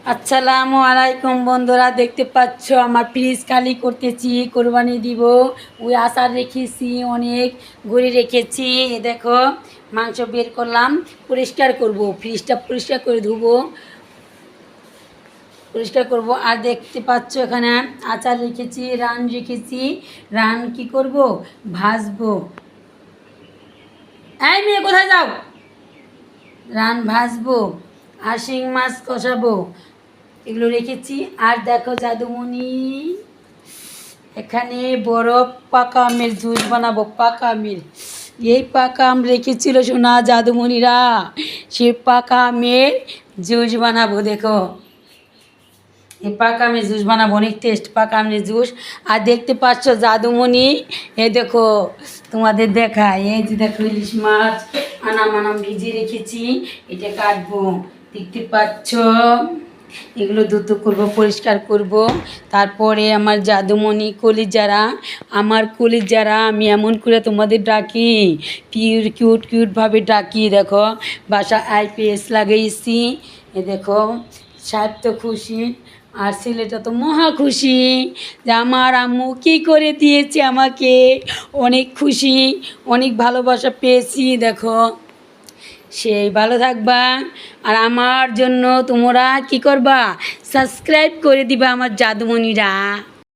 আসসালামু আলাইকুম বন্ধুরা, দেখতে পাচ্ছ আমার ফ্রিজ খালি করতেছি, কোরবানি দিব। ওই আচার রেখেছি, অনেক গড়ি রেখেছি। এ দেখো মাংস বের করলাম, পরিষ্কার করব, ফ্রিজটা পরিষ্কার করে ধুবো, পরিষ্কার করব। আর দেখতে পাচ্ছ এখানে আচার রেখেছি, রান রেখেছি। রান কি করব, ভাজবো। এই মেয়ে কোথায় যাও? রান ভাজবো আর শিং মাছ কষাবো, এগুলো রেখেছি। আর দেখো জাদুমণি, এখানে বরফ পাকা আমের জুস বানাবো। পাকা আমের, এই পাকা আম রেখেছিল সোনা জাদুমণিরা, সে পাকা আমের জুস বানাবো। দেখো এই পাকা আমের জুস বানাবো, অনেক টেস্ট পাকা আমের জুস। আর দেখতে পাচ্ছ জাদুমণি, এ দেখো তোমাদের দেখায়, এই যে দেখো ইলিশ মাছ আনাম ভিজিয়ে রেখেছি, এটা কাটবো। দেখতে পাচ্ছ, এগুলো দ্রুত করব, পরিষ্কার করব। তারপরে আমার জাদুমণি কলিজারা, আমার কলিজারা, আমি এমন করে তোমাদের ডাকি, কিউটভাবে ডাকি। দেখো বাসা আইপিএস লাগাইছি, এ দেখো সাহেব তো খুশি, আর ছেলেটা তো মহা খুশি যে আমার আম্মু কী করে দিয়েছে আমাকে। অনেক খুশি, অনেক ভালোবাসা পেয়েছি। দেখো সেই ভালো থাকবা, আর আমার জন্য তোমরা কি করবা, সাবস্ক্রাইব করে দিবা আমার জাদুমণিরা।